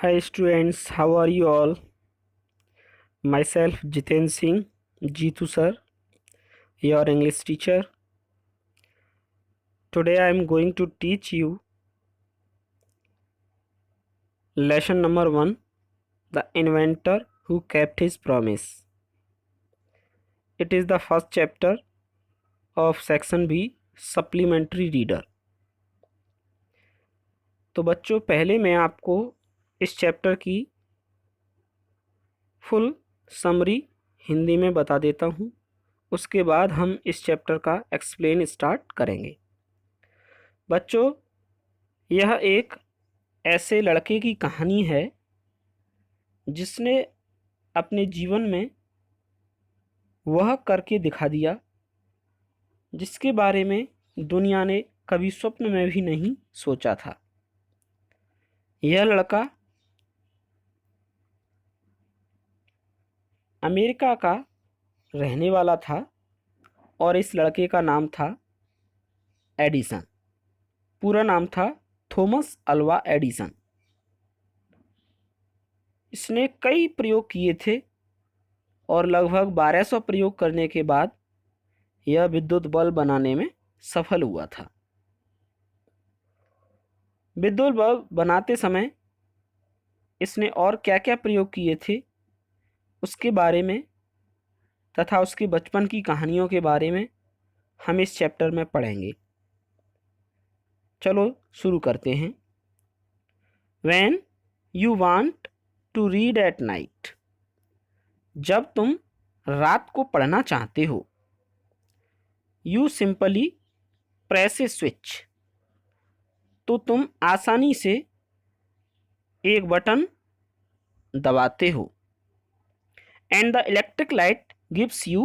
Hi students, how are you all? Myself Jiten Singh, Jeetu sir, your English teacher. Today I am going to teach you lesson number 1, the inventor who kept his promise. It is the first chapter of section B, supplementary reader. तो बच्चों पहले मैं आपको इस chapter की full summary Hindi में बता देता हूँ, उसके बाद हम इस चैप्टर का एक्सप्लेन स्टार्ट करेंगे। बच्चों, यह एक ऐसे लड़के की कहानी है जिसने अपने जीवन में वह करके दिखा दिया जिसके बारे में दुनिया ने कभी स्वप्न में भी नहीं सोचा था। यह लड़का अमेरिका का रहने वाला था और इस लड़के का नाम था एडिसन। पूरा नाम था थॉमस अल्वा एडिसन। इसने कई प्रयोग किए थे और लगभग 1200 प्रयोग करने के बाद यह विद्युत बल्ब बनाने में सफल हुआ था। विद्युत बल्ब बनाते समय इसने और क्या क्या प्रयोग किए थे उसके बारे में तथा उसके बचपन की कहानियों के बारे में हम इस चैप्टर में पढ़ेंगे। चलो शुरू करते हैं। When you want to read at night, जब तुम रात को पढ़ना चाहते हो, you simply press a switch, तो तुम आसानी से एक बटन दबाते हो, and the electric light gives you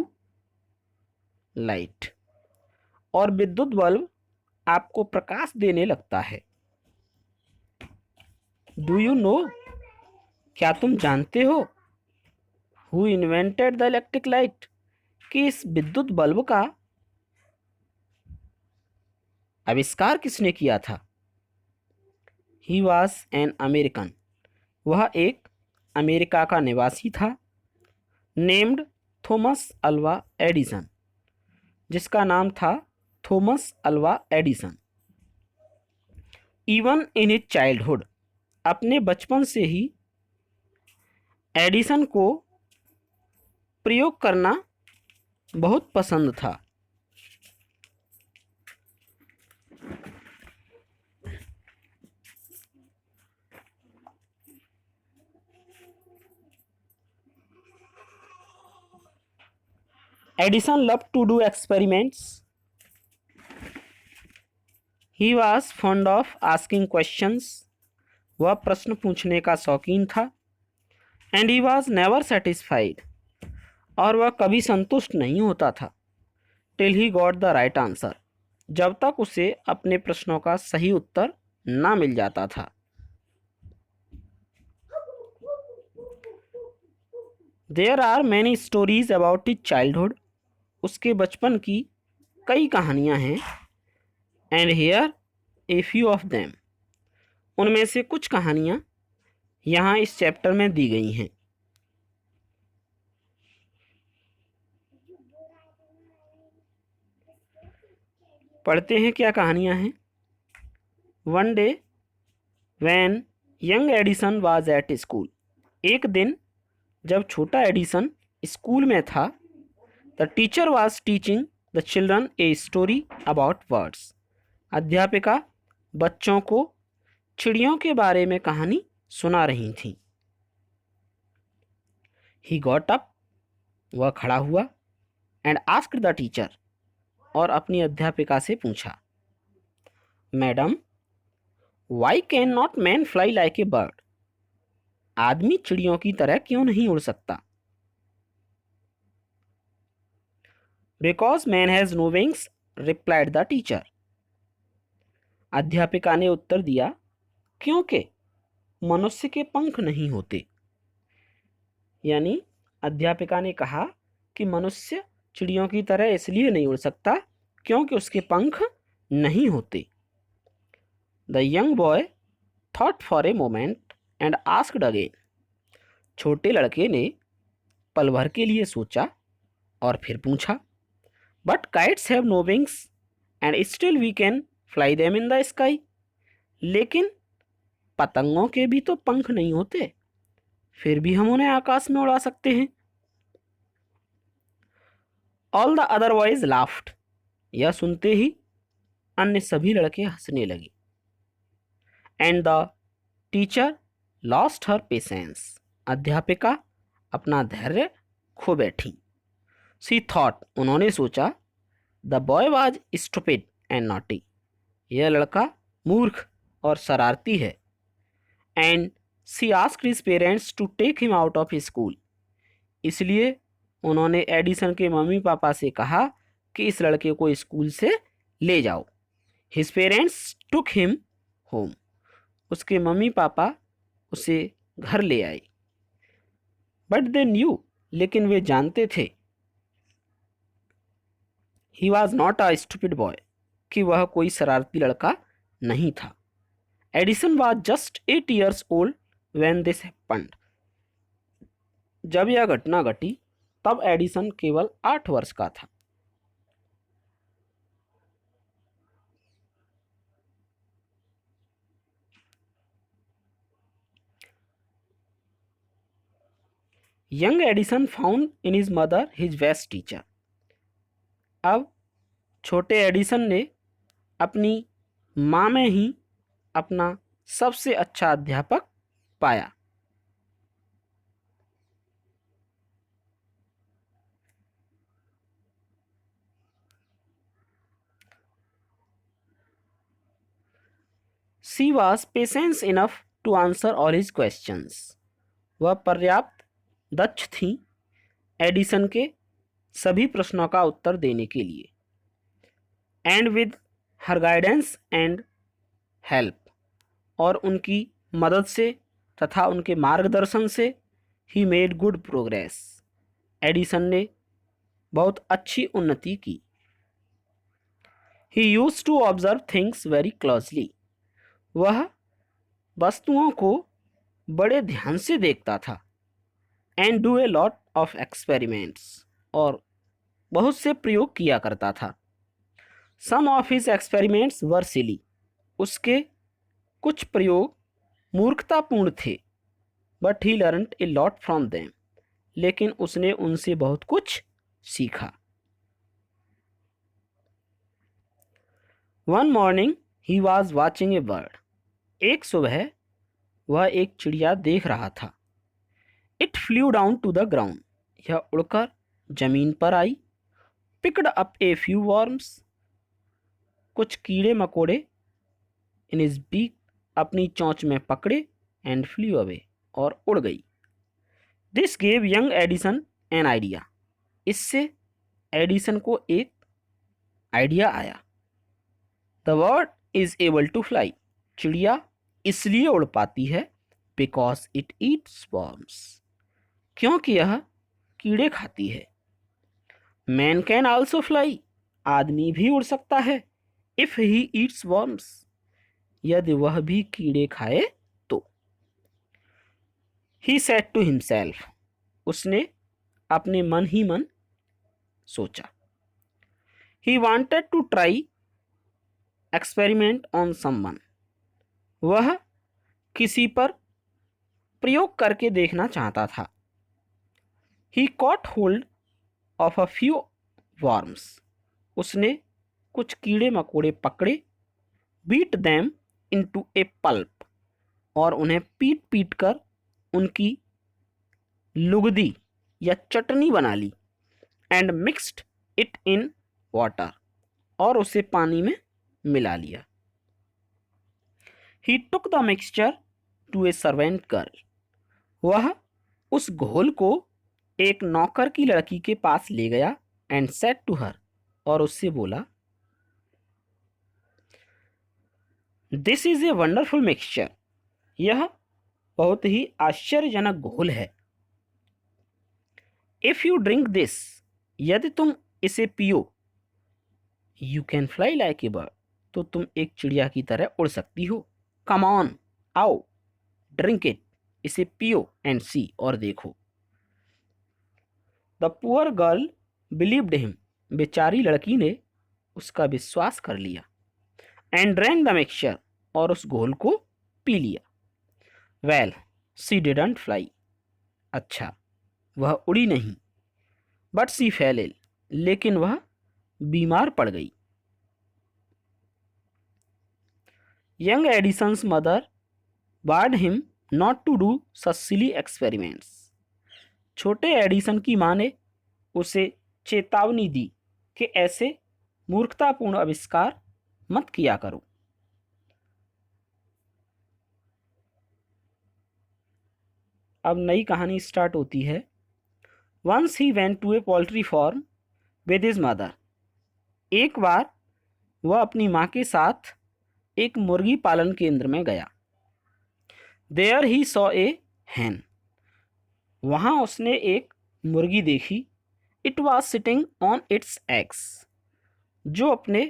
light, और विद्युत बल्ब आपको प्रकाश देने लगता है। डू यू नो, क्या तुम जानते हो, who invented the electric light, कि इस विद्युत बल्ब का आविष्कार किसने किया था। ही वॉज एन अमेरिकन, वह एक अमेरिका का निवासी था। नेम्ड थॉमस अल्वा एडिसन, जिसका नाम था Thomas Alva Edison. Even in his childhood, अपने बचपन से ही एडिसन को प्रयोग करना बहुत पसंद था। Edison loved to do experiments. He was fond of asking questions. वह प्रश्न पूछने का शौकीन था। And he was never satisfied. और वह कभी संतुष्ट नहीं होता था। Till he got the right answer. जब तक उसे अपने प्रश्नों का सही उत्तर ना मिल जाता था। There are many stories about his childhood. उसके बचपन की कई कहानियां हैं। And here a few of them, उनमें से कुछ कहानियां यहाँ इस चैप्टर में दी गई हैं। पढ़ते हैं क्या कहानियां हैं। One day when young Edison was at school, एक दिन जब छोटा एडिसन स्कूल में था, the teacher was teaching the children a story about birds, अध्यापिका बच्चों को चिड़ियों के बारे में कहानी सुना रही थी। ही गॉट अप, वह खड़ा हुआ, एंड आस्क्ड द टीचर, और अपनी अध्यापिका से पूछा, madam why can not man fly like a bird, आदमी चिड़ियों की तरह क्यों नहीं उड़ सकता। Because man has no wings, replied the teacher, अध्यापिका ने उत्तर दिया, क्योंकि मनुष्य के पंख नहीं होते। यानी अध्यापिका ने कहा कि मनुष्य चिड़ियों की तरह इसलिए नहीं उड़ सकता क्योंकि उसके पंख नहीं होते। The young boy thought for a moment, and asked again. छोटे लड़के ने पल भर के लिए सोचा और फिर पूछा, but kites have no wings and still we can fly them in the sky. लेकिन पतंगों के भी तो पंख नहीं होते, फिर भी हम उन्हें आकाश में उड़ा सकते हैं। All the other boys laughed. यह सुनते ही अन्य सभी लड़के हंसने लगे। And the teacher lost her patience. अध्यापिका अपना धैर्य खो बैठी। She thought. उन्होंने सोचा, the boy was stupid and naughty. यह लड़का मूर्ख और शरारती है। And she asked his parents to take him out of school. इसलिए उन्होंने एडिसन के मम्मी पापा से कहा कि इस लड़के को स्कूल से ले जाओ। His parents took him home. उसके मम्मी पापा उसे घर ले आए। But they knew. लेकिन वे जानते थे, he was not a stupid boy, कि वह कोई शरारती लड़का नहीं था। Edison was just 8 years old when this happened। जब यह घटना घटी तब एडिसन केवल 8 वर्ष का था। Young Edison found in his mother his best teacher. अब छोटे एडिसन ने अपनी माँ में ही अपना सबसे अच्छा अध्यापक पाया। She was patience enough to answer all his questions. वह पर्याप्त दक्ष थी एडिसन के सभी प्रश्नों का उत्तर देने के लिए। And with her guidance and help. और उनकी मदद से तथा उनके मार्गदर्शन से ही मेड गुड प्रोग्रेस। एडिसन ने बहुत अच्छी उन्नति की। He used to observe things very closely. वह वस्तुओं को बड़े ध्यान से देखता था। And do a lot of experiments. और बहुत से प्रयोग किया करता था। Some of his experiments were silly. उसके कुछ प्रयोग मूर्खतापूर्ण थे। But he learned A lot from them. लेकिन उसने उनसे बहुत कुछ सीखा। One morning he was watching a bird. एक सुबह वह एक चिड़िया देख रहा था। It flew down to the ground. यह उड़कर जमीन पर आई। Picked up a few worms. कुछ कीड़े मकोड़े इन हिज बीक। अपनी चोंच में पकड़े। And flew away. और उड़ गई। This gave young Edison an idea. इससे एडिसन को एक आइडिया आया। The bird is able to fly. चिड़िया इसलिए उड़ पाती है बिकॉज इट ईट्स वर्म्स। क्योंकि यह कीड़े खाती है। Man can also fly. आदमी भी उड़ सकता है। If he eats worms. यदि वह भी कीड़े खाए तो। He said to himself. उसने अपने मन ही मन सोचा। He wanted to try experiment on someone. वह किसी पर प्रयोग करके देखना चाहता था। He caught hold of a few worms. उसने कुछ कीड़े मकोड़े पकड़े। Beat them into a pulp. और उन्हें पीट पीट कर उनकी लुगदी या चटनी बना ली। And mixed it in water. और उसे पानी में मिला लिया। He took the mixture to a servant girl. वह उस घोल को एक नौकर की लड़की के पास ले गया। And said to her. और उससे बोला, this is a wonderful mixture. यह बहुत ही आश्चर्यजनक घोल है। If you drink this. यदि तुम इसे पियो, you can fly like a bird. तो तुम एक चिड़िया की तरह उड़ सकती हो। कम ऑन, आओ, ड्रिंक इट। इसे पियो एंड सी और देखो। The poor girl believed him, बेचारी लड़की ने उसका विश्वास कर लिया। एंड ड्रैंक द मिक्सचर, और उस घोल को पी लिया। वेल शी डिडंट फ्लाई, अच्छा वह उड़ी नहीं। बट शी फेल इल, लेकिन वह बीमार पड़ गई। Young Edison's mother warned him not to do such silly experiments, छोटे एडिसन की माँ ने उसे चेतावनी दी कि ऐसे मूर्खतापूर्ण आविष्कार मत किया करो। अब नई कहानी स्टार्ट होती है। Once he went to a poultry farm with his mother, एक बार वह अपनी माँ के साथ एक मुर्गी पालन केंद्र में गया। देयर ही सॉ ए हैन, वहाँ उसने एक मुर्गी देखी। It was sitting on it's eggs, जो अपने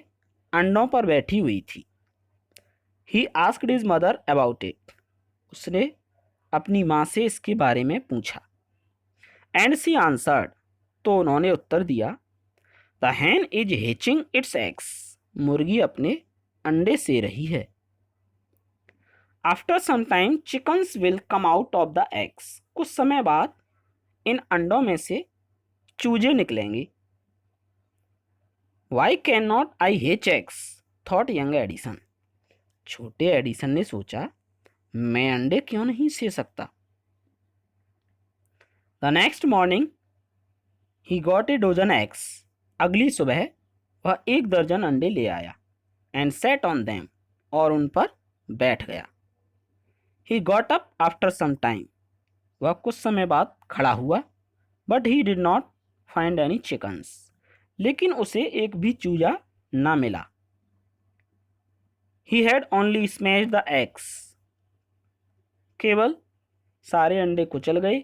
अंडों पर बैठी हुई थी। He asked his mother about it, उसने अपनी माँ से इसके बारे में पूछा। एंड सी आंसर्ड, तो उन्होंने उत्तर दिया, the hen is hatching its eggs, मुर्गी अपने अंडे से रही है। After some time chickens will come out of the eggs, कुछ समय बाद इन अंडों में से चूजे निकलेंगे। Why can not I hatch eggs, thought young Edison, छोटे एडिसन ने सोचा मैं अंडे क्यों नहीं से सकता। The next morning he got a dozen eggs, अगली सुबह वह 1 दर्जन अंडे ले आया। एंड सेट ऑन देम, और उन पर बैठ गया। He got up after some time, वह कुछ समय बाद खड़ा हुआ। But he did not find any chickens, लेकिन उसे एक भी चूजा ना मिला। He had only smashed the eggs, केवल सारे अंडे कुचल गए।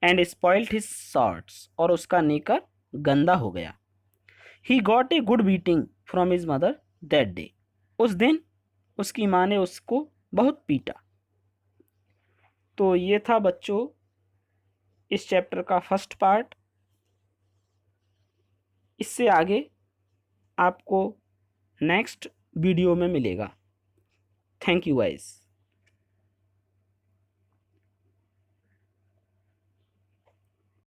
एंड स्पॉइल्ड हिज शॉर्ट्स, और उसका नेकर गंदा हो गया। He got a good beating from his mother that day, उस दिन उसकी माँ ने उसको बहुत पीटा। तो ये था बच्चों इस चैप्टर का फर्स्ट पार्ट। इससे आगे आपको नेक्स्ट वीडियो में मिलेगा। Thank you guys.